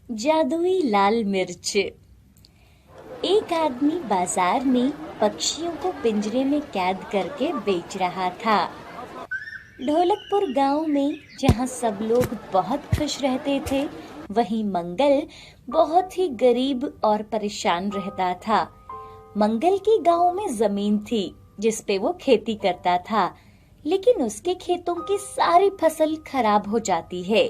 जादुई लाल मिर्च। एक आदमी बाजार में पक्षियों को पिंजरे में कैद करके बेच रहा था। ढोलकपुर गांव में जहां सब लोग बहुत खुश रहते थे, वहीं मंगल बहुत ही गरीब और परेशान रहता था। मंगल की गांव में जमीन थी जिस पे वो खेती करता था, लेकिन उसके खेतों की सारी फसल खराब हो जाती है।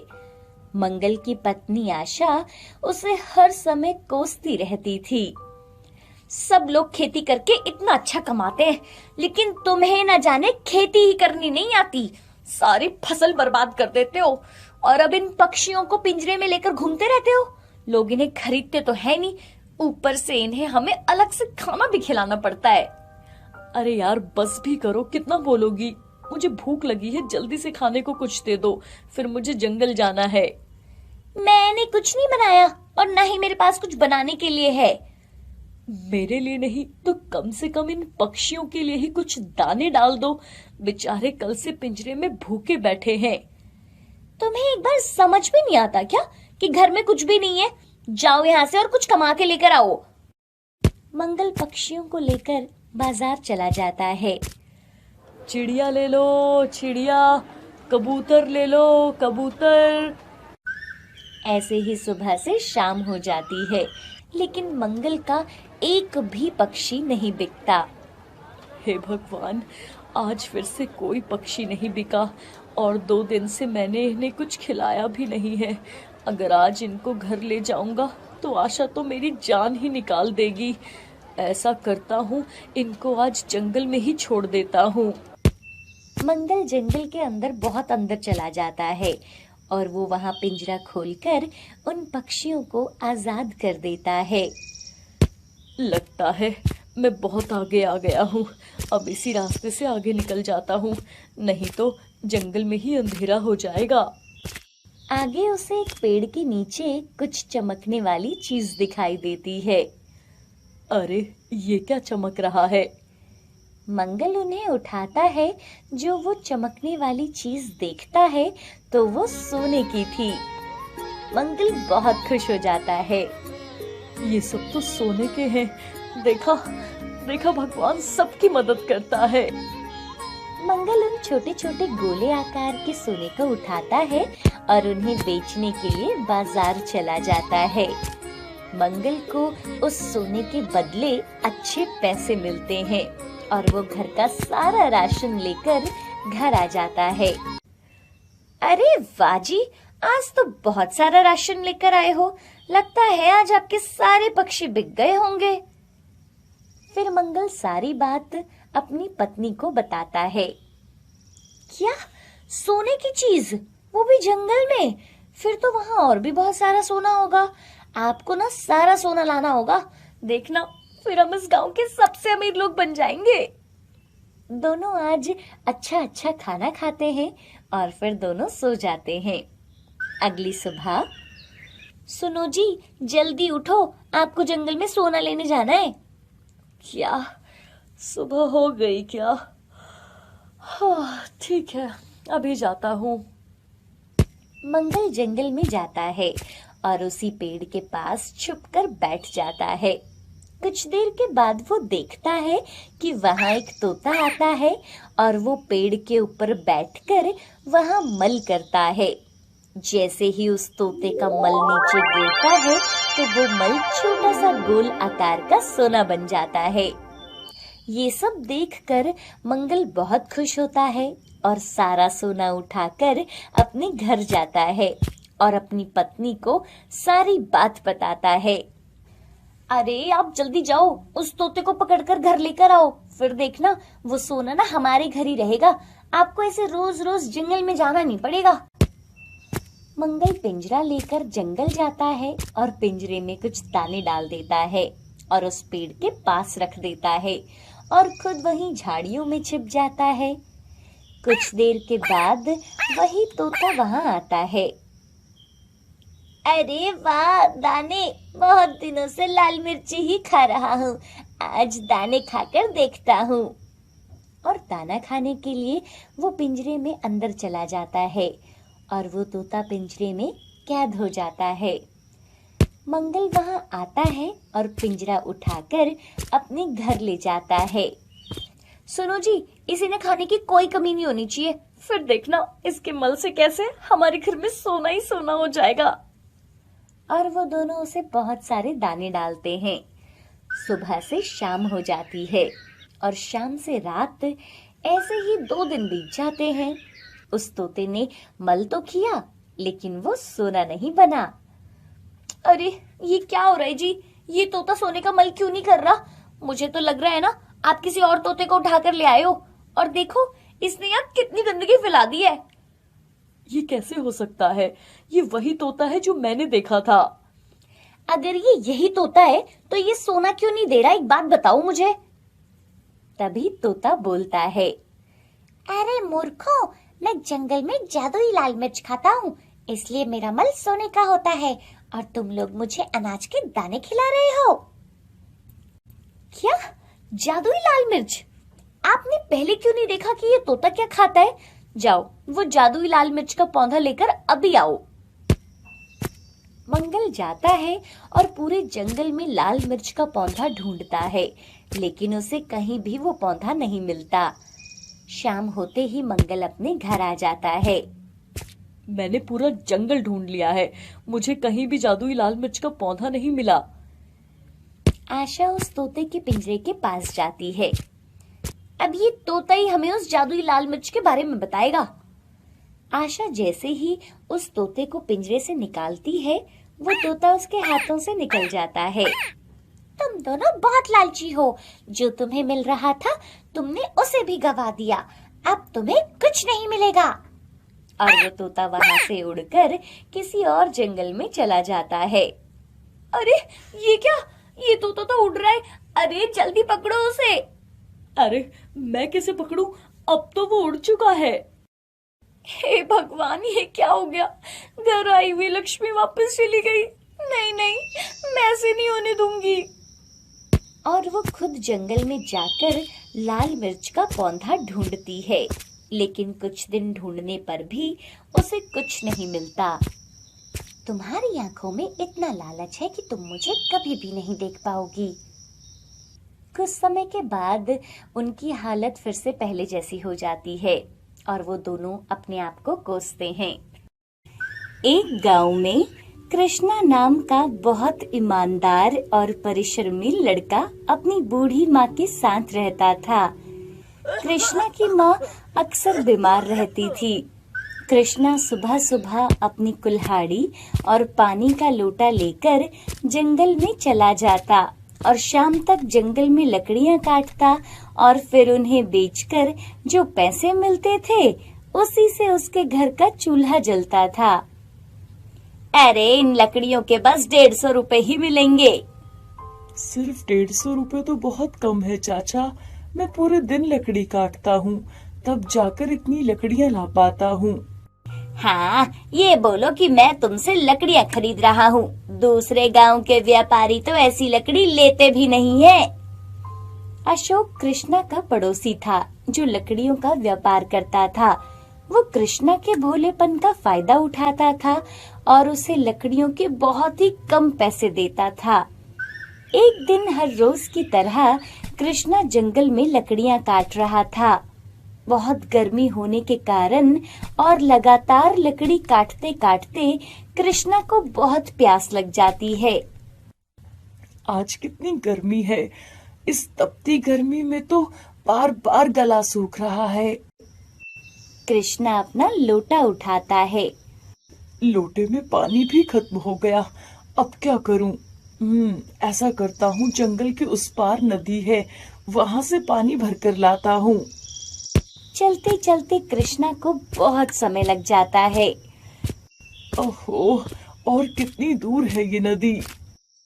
मंगल की पत्नी आशा उसे हर समय कोसती रहती थी। सब लोग खेती करके इतना अच्छा कमाते हैं, लेकिन तुम्हें न जाने खेती ही करनी नहीं आती। सारी फसल बर्बाद कर देते हो और अब इन पक्षियों को पिंजरे में लेकर घूमते रहते हो। लोग इन्हें खरीदते तो है नहीं, ऊपर से इन्हें हमें अलग से खाना भी खिलाना पड़ता है। अरे यार बस भी करो, कितना बोलोगी। मुझे भूख लगी है, जल्दी से खाने को कुछ दे दो, फिर मुझे जंगल जाना है। मैंने कुछ नहीं बनाया और न ही मेरे पास कुछ बनाने के लिए है। मेरे लिए नहीं तो कम से कम इन पक्षियों के लिए ही कुछ दाने डाल दो। बेचारे कल से पिंजरे में भूखे बैठे हैं। तुम्हें एक बार समझ भी नहीं आता क्या कि घर में कुछ भी नहीं है? जाओ यहाँ से और कुछ कमा के लेकर आओ। मंगल पक्षियों को लेकर बाजार चला जाता है। चिड़िया ले लो चिड़िया, कबूतर ले लो कबूतर। ऐसे ही सुबह से शाम हो जाती है, लेकिन मंगल का एक भी पक्षी नहीं बिकता। हे भगवान, आज फिर से कोई पक्षी नहीं बिका और 2 दिन से मैंने इन्हें कुछ खिलाया भी नहीं है। अगर आज इनको घर ले जाऊंगा तो आशा तो मेरी जान ही निकाल देगी। ऐसा करता हूँ, इनको आज जंगल में ही छोड़ देता हूँ। मंगल जंगल के अंदर बहुत अंदर चला जाता है और वो वहां पिंजरा खोलकर उन पक्षियों को आजाद कर देता है। लगता है मैं बहुत आगे आ गया हूँ। अब इसी रास्ते से आगे निकल जाता हूँ, नहीं तो जंगल में ही अंधेरा हो जाएगा। आगे उसे एक पेड़ के नीचे कुछ चमकने वाली चीज दिखाई देती है। अरे ये क्या चमक रहा है? मंगल उन्हें उठाता है। जो वो चमकने वाली चीज देखता है तो वो सोने की थी। मंगल बहुत खुश हो जाता है। ये सब तो सोने के हैं। देखा देखा, भगवान सबकी मदद करता है। मंगल उन छोटे छोटे गोले आकार के सोने को उठाता है और उन्हें बेचने के लिए बाजार चला जाता है। मंगल को उस सोने के बदले अच्छे पैसे मिलते हैं और वो घर का सारा राशन लेकर घर आ जाता है। अरे वाह जी, आज तो बहुत सारा राशन लेकर आए हो। लगता है आज आपके सारे पक्षी बिक गए होंगे। फिर मंगल सारी बात अपनी पत्नी को बताता है। क्या? सोने की चीज, वो भी जंगल में? फिर तो वहां और भी बहुत सारा सोना होगा। आपको ना सारा सोना लाना होगा। देखना, फिर हम इस गांव के सबसे अमीर लोग बन जाएंगे। दोनों आज अच्छा अच्छा खाना खाते हैं और फिर दोनों सो जाते हैं। अगली सुबह, सुनो जी, जल्दी उठो, आपको जंगल में सोना लेने जाना है। क्या सुबह हो गई क्या? हाँ ठीक है, अभी जाता हूँ। मंगल जंगल में जाता है और उसी पेड़ के पास छुपकर बैठ जाता है। कुछ देर के बाद वो देखता है कि वहां एक तोता आता है और वो पेड़ के ऊपर बैठकर वहां मल करता है। जैसे ही उस तोते का मल नीचे गिरता है तो वो मल छोटा सा गोल आकार का सोना बन जाता है। ये सब देखकर मंगल बहुत खुश होता है और सारा सोना उठाकर अपने घर जाता है और अपनी पत्नी को सारी बात बताता है। अरे आप जल्दी जाओ, उस तोते को पकड़कर घर लेकर आओ। फिर देखना, वो सोना ना हमारे घर ही रहेगा। आपको ऐसे रोज रोज जंगल में जाना नहीं पड़ेगा। मंगल पिंजरा लेकर जंगल जाता है और पिंजरे में कुछ दाने डाल देता है और उस पेड़ के पास रख देता है और खुद वहीं झाड़ियों में छिप जाता है। कुछ देर के बाद वही तोता वहां आता है। अरे वाह दाने, बहुत दिनों से लाल मिर्ची ही खा रहा हूँ, आज दाने खाकर देखता हूँ। और दाना खाने के लिए वो पिंजरे में अंदर चला जाता है और वो तोता पिंजरे में कैद हो जाता है। मंगल वहां आता है और पिंजरा उठाकर अपने घर ले जाता है। सुनो जी, इसे न खाने की कोई कमी नहीं होनी चाहिए, फिर देखना इसके मल से कैसे हमारे घर में सोना ही सोना हो जाएगा। और वो दोनों उसे बहुत सारे दाने डालते हैं। सुबह से शाम हो जाती है और शाम से रात, ऐसे ही 2 दिन बीत जाते हैं। उस तोते ने मल तो किया लेकिन वो सोना नहीं बना। अरे ये क्या हो रहा है जी, ये तोता सोने का मल क्यों नहीं कर रहा? मुझे तो लग रहा है ना आप किसी और तोते को उठाकर ले आए हो, और देखो इसने यहाँ कितनी गंदगी फैला दी है। ये कैसे हो सकता है? ये वही तोता है जो मैंने देखा था। अगर ये यही तोता है तो ये सोना क्यों नहीं दे रहा, एक बात बताओ मुझे। तभी तोता बोलता है, अरे मूर्खों, मैं जंगल में जादुई लाल मिर्च खाता हूँ, इसलिए मेरा मल सोने का होता है और तुम लोग मुझे अनाज के दाने खिला रहे हो। क्या? जादुई लाल मिर्च? आपने पहले क्यों नहीं देखा कि ये तोता क्या खाता है? जाओ वो जादुई लाल मिर्च का पौधा लेकर अभी आओ। मंगल जाता है और पूरे जंगल में लाल मिर्च का पौधा ढूंढता है, लेकिन उसे कहीं भी वो पौधा नहीं मिलता। शाम होते ही मंगल अपने घर आ जाता है। मैंने पूरा जंगल ढूंढ लिया है, मुझे कहीं भी जादुई लाल मिर्च का पौधा नहीं मिला। आशा उस तोते के पिंजरे के पास जाती है। अब ये तोता ही हमें उस जादुई लाल मिर्च के बारे में बताएगा। आशा जैसे ही उस तोते को पिंजरे से निकालती है, वो तोता उसके हाथों से निकल जाता है। तुम दोनों बहुत लालची हो, जो तुम्हें मिल रहा था तुमने उसे भी गवा दिया, अब तुम्हें कुछ नहीं मिलेगा। और वो तोता वहां से उड़कर किसी और जंगल में चला जाता है। अरे ये क्या, ये तोता तो उड़ रहा है, अरे जल्दी पकड़ो उसे। अरे मैं कैसे पकड़ूं, अब तो वो उड़ चुका है। हे भगवान, ये क्या हो गया? घर आई हुई लक्ष्मी वापस चली गई। नहीं नहीं, मैं ऐसे नहीं होने दूंगी। और वो खुद जंगल में जाकर लाल मिर्च का पौधा ढूंढती है, लेकिन कुछ दिन ढूंढने पर भी उसे कुछ नहीं मिलता। तुम्हारी आंखों में इतना लालच है कि तुम मुझे कभी भी नहीं देख पाओगी। कुछ समय के बाद उनकी हालत फिर से पहले जैसी हो जाती है और वो दोनों अपने आप को कोसते हैं। एक गांव में कृष्णा नाम का बहुत ईमानदार और परिश्रमी लड़का अपनी बूढ़ी माँ के साथ रहता था। कृष्णा की माँ अक्सर बीमार रहती थी। कृष्णा सुबह सुबह अपनी कुल्हाड़ी और पानी का लोटा लेकर जंगल में चला जाता और शाम तक जंगल में लकड़ियाँ काटता और फिर उन्हें बेचकर जो पैसे मिलते थे उसी से उसके घर का चूल्हा जलता था। अरे इन लकड़ियों के बस 150 रुपए ही मिलेंगे। सिर्फ 150 रुपए तो बहुत कम है चाचा, मैं पूरे दिन लकड़ी काटता हूँ, तब जाकर इतनी लकड़ियाँ ला पाता हूँ। हाँ, ये बोलो कि मैं तुमसे लकड़ियाँ खरीद रहा हूँ, दूसरे गांव के व्यापारी तो ऐसी लकड़ी लेते भी नहीं है। अशोक कृष्णा का पड़ोसी था जो लकड़ियों का व्यापार करता था। वो कृष्णा के भोलेपन का फायदा उठाता था और उसे लकड़ियों के बहुत ही कम पैसे देता था। एक दिन हर रोज की तरह कृष्णा जंगल में लकड़ियाँ काट रहा था। बहुत गर्मी होने के कारण और लगातार लकड़ी काटते काटते कृष्णा को बहुत प्यास लग जाती है। आज कितनी गर्मी है, इस तपती गर्मी में तो बार बार गला सूख रहा है। कृष्णा अपना लोटा उठाता है। लोटे में पानी भी खत्म हो गया, अब क्या करूं? ऐसा करता हूँ, जंगल के उस पार नदी है, वहाँ से पानी भरकर लाता हूँ। चलते चलते कृष्णा को बहुत समय लग जाता है। ओहो, और कितनी दूर है ये नदी?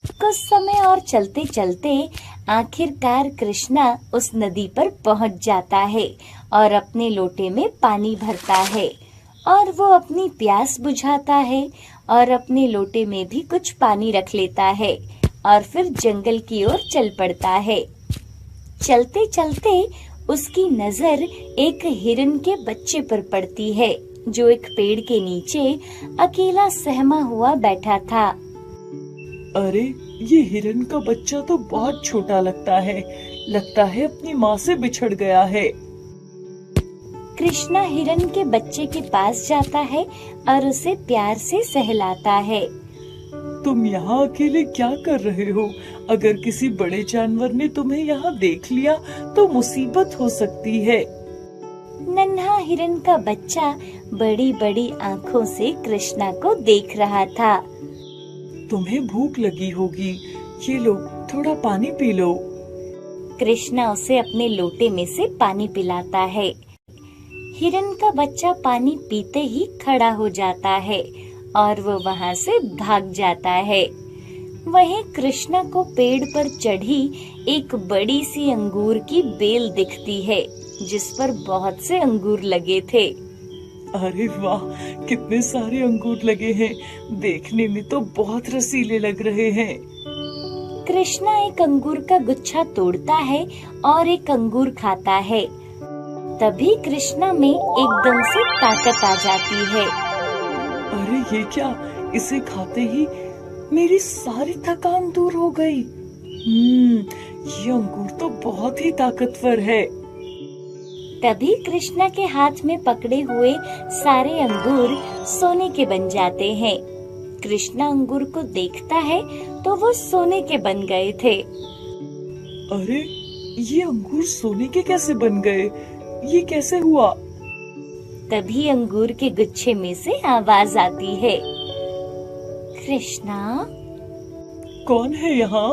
कुछ समय और चलते चलते आखिरकार कृष्णा उस नदी पर पहुंच जाता है और अपने लोटे में पानी भरता है और वो अपनी प्यास बुझाता है और अपने लोटे में भी कुछ पानी रख लेता है और फिर जंगल की ओर चल पड़ता है। चलते चलते उसकी नजर एक हिरन के बच्चे पर पड़ती है जो एक पेड़ के नीचे अकेला सहमा हुआ बैठा था। अरे, ये हिरन का बच्चा तो बहुत छोटा लगता है अपनी माँ से बिछड़ गया है। कृष्णा हिरन के बच्चे के पास जाता है और उसे प्यार से सहलाता है। तुम यहाँ अकेले क्या कर रहे हो? अगर किसी बड़े जानवर ने तुम्हें यहाँ देख लिया तो मुसीबत हो सकती है। नन्हा हिरन का बच्चा बड़ी बड़ी आँखों से कृष्णा को देख रहा था। तुम्हें भूख लगी होगी, ये लो थोड़ा पानी पी लो। कृष्णा उसे अपने लोटे में से पानी पिलाता है। हिरन का बच्चा पानी पीते ही खड़ा हो जाता है और वो वहाँ से भाग जाता है। वहीं कृष्णा को पेड़ पर चढ़ी एक बड़ी सी अंगूर की बेल दिखती है जिस पर बहुत से अंगूर लगे थे। अरे वाह, कितने सारे अंगूर लगे हैं, देखने में तो बहुत रसीले लग रहे हैं। कृष्णा एक अंगूर का गुच्छा तोड़ता है और एक अंगूर खाता है। तभी कृष्णा में एकदम से ताकत आ जाती है। अरे ये क्या, इसे खाते ही मेरी सारी थकान दूर हो गई। ये अंगूर तो बहुत ही ताकतवर है। तभी कृष्णा के हाथ में पकड़े हुए सारे अंगूर सोने के बन जाते हैं। कृष्णा अंगूर को देखता है तो वो सोने के बन गए थे। अरे, ये अंगूर सोने के कैसे बन गए? ये कैसे हुआ? तभी अंगूर के गुच्छे में से आवाज आती है, कृष्णा। कौन है यहाँ?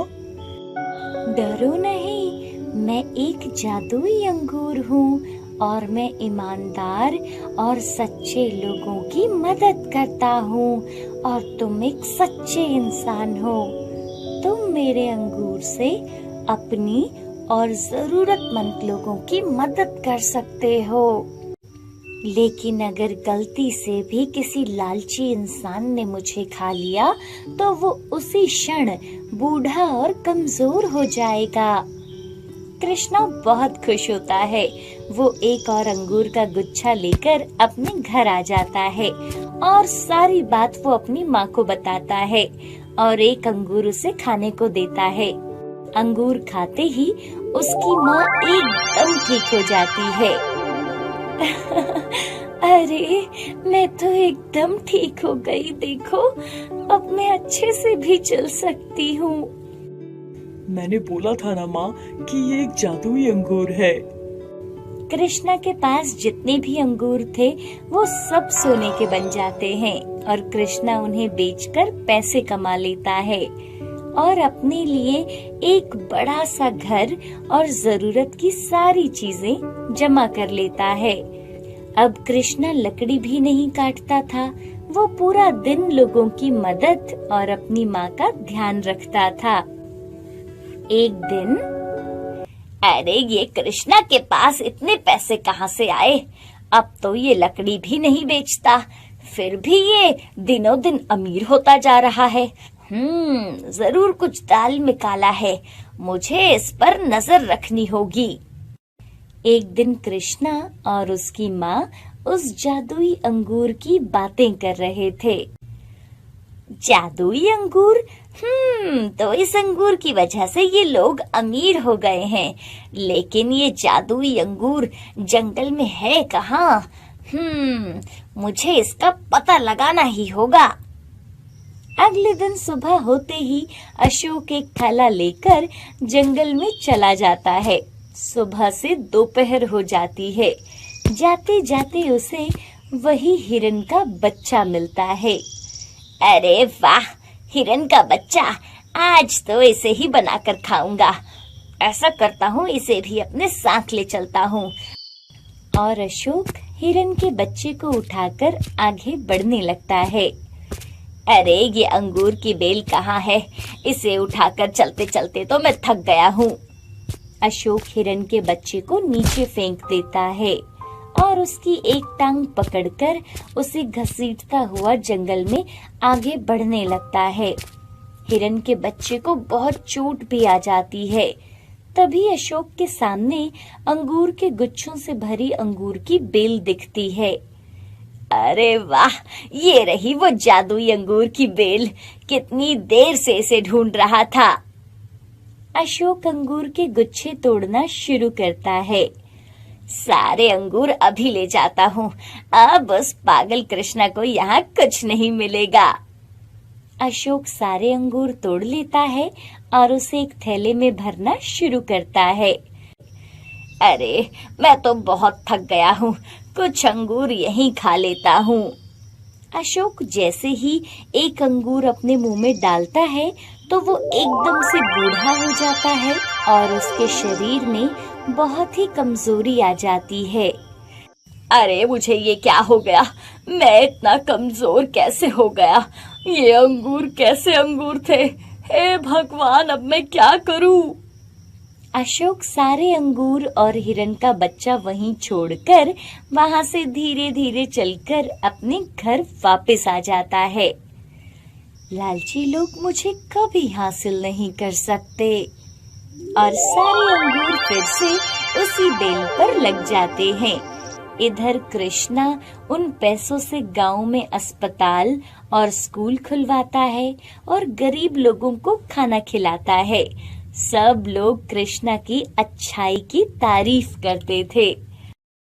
डरो नहीं, मैं एक जादुई अंगूर हूँ और मैं ईमानदार और सच्चे लोगों की मदद करता हूँ और तुम एक सच्चे इंसान हो। तुम मेरे अंगूर से अपनी और जरूरतमंद लोगों की मदद कर सकते हो। लेकिन अगर गलती से भी किसी लालची इंसान ने मुझे खा लिया तो वो उसी क्षण बूढ़ा और कमजोर हो जाएगा। कृष्णा बहुत खुश होता है। वो एक और अंगूर का गुच्छा लेकर अपने घर आ जाता है और सारी बात वो अपनी माँ को बताता है और एक अंगूर उसे खाने को देता है। अंगूर खाते ही उसकी माँ एकदम ठीक हो जाती है। अरे, मैं तो एकदम ठीक हो गई, देखो अब मैं अच्छे से भी चल सकती हूँ। मैंने बोला था ना माँ कि ये एक जादुई अंगूर है। कृष्णा के पास जितने भी अंगूर थे वो सब सोने के बन जाते हैं और कृष्णा उन्हें बेचकर पैसे कमा लेता है और अपने लिए एक बड़ा सा घर और जरूरत की सारी चीजें जमा कर लेता है। अब कृष्णा लकड़ी भी नहीं काटता था, वो पूरा दिन लोगों की मदद और अपनी माँ का ध्यान रखता था। एक दिन, अरे ये कृष्णा के पास इतने पैसे कहाँ से आए? अब तो ये लकड़ी भी नहीं बेचता, फिर भी ये दिनों दिन अमीर होता जा रहा है। जरूर कुछ दाल में काला है, मुझे इस पर नजर रखनी होगी। एक दिन कृष्णा और उसकी माँ उस जादुई अंगूर की बातें कर रहे थे। जादुई अंगूर? तो इस अंगूर की वजह से ये लोग अमीर हो गए हैं, लेकिन ये जादुई अंगूर जंगल में है कहाँ? मुझे इसका पता लगाना ही होगा। अगले दिन सुबह होते ही अशोक एक थैला लेकर जंगल में चला जाता है। सुबह से दोपहर हो जाती है। जाते जाते उसे वही हिरन का बच्चा मिलता है। अरे वाह, हिरन का बच्चा, आज तो इसे ही बनाकर खाऊंगा। ऐसा करता हूँ, इसे भी अपने साथ ले चलता हूँ। और अशोक हिरन के बच्चे को उठाकर आगे बढ़ने लगता है। अरे ये अंगूर की बेल कहाँ है? इसे उठाकर चलते चलते तो मैं थक गया हूँ। अशोक हिरन के बच्चे को नीचे फेंक देता है और उसकी एक टांग पकड़कर उसे घसीटता हुआ जंगल में आगे बढ़ने लगता है। हिरन के बच्चे को बहुत चोट भी आ जाती है। तभी अशोक के सामने अंगूर के गुच्छों से भरी अंगूर की बेल दिखती है। अरे वाह, ये रही वो जादुई अंगूर की बेल। कितनी देर से इसे ढूंढ रहा था। अशोक अंगूर के गुच्छे तोड़ना शुरू करता है। सारे अंगूर अभी ले जाता हूँ, अब उस पागल कृष्णा को यहाँ कुछ नहीं मिलेगा। अशोक सारे अंगूर तोड़ लेता है और उसे एक थैले में भरना शुरू करता है। अरे, मैं तो बहुत थक गया हूँ, कुछ अंगूर यहीं खा लेता हूँ। अशोक जैसे ही एक अंगूर अपने मुंह में डालता है तो वो एकदम से बूढ़ा हो जाता है और उसके शरीर में बहुत ही कमजोरी आ जाती है। अरे, मुझे ये क्या हो गया? मैं इतना कमजोर कैसे हो गया? ये अंगूर कैसे अंगूर थे? हे भगवान, अब मैं क्या करूं? अशोक सारे अंगूर और हिरन का बच्चा वहीं छोड़कर वहां से धीरे धीरे चलकर अपने घर वापस आ जाता है। लालची लोग मुझे कभी हासिल नहीं कर सकते। और सारे अंगूर फिर से उसी बेल पर लग जाते हैं। इधर कृष्णा उन पैसों से गांव में अस्पताल और स्कूल खुलवाता है और गरीब लोगों को खाना खिलाता है। सब लोग कृष्णा की अच्छाई की तारीफ करते थे।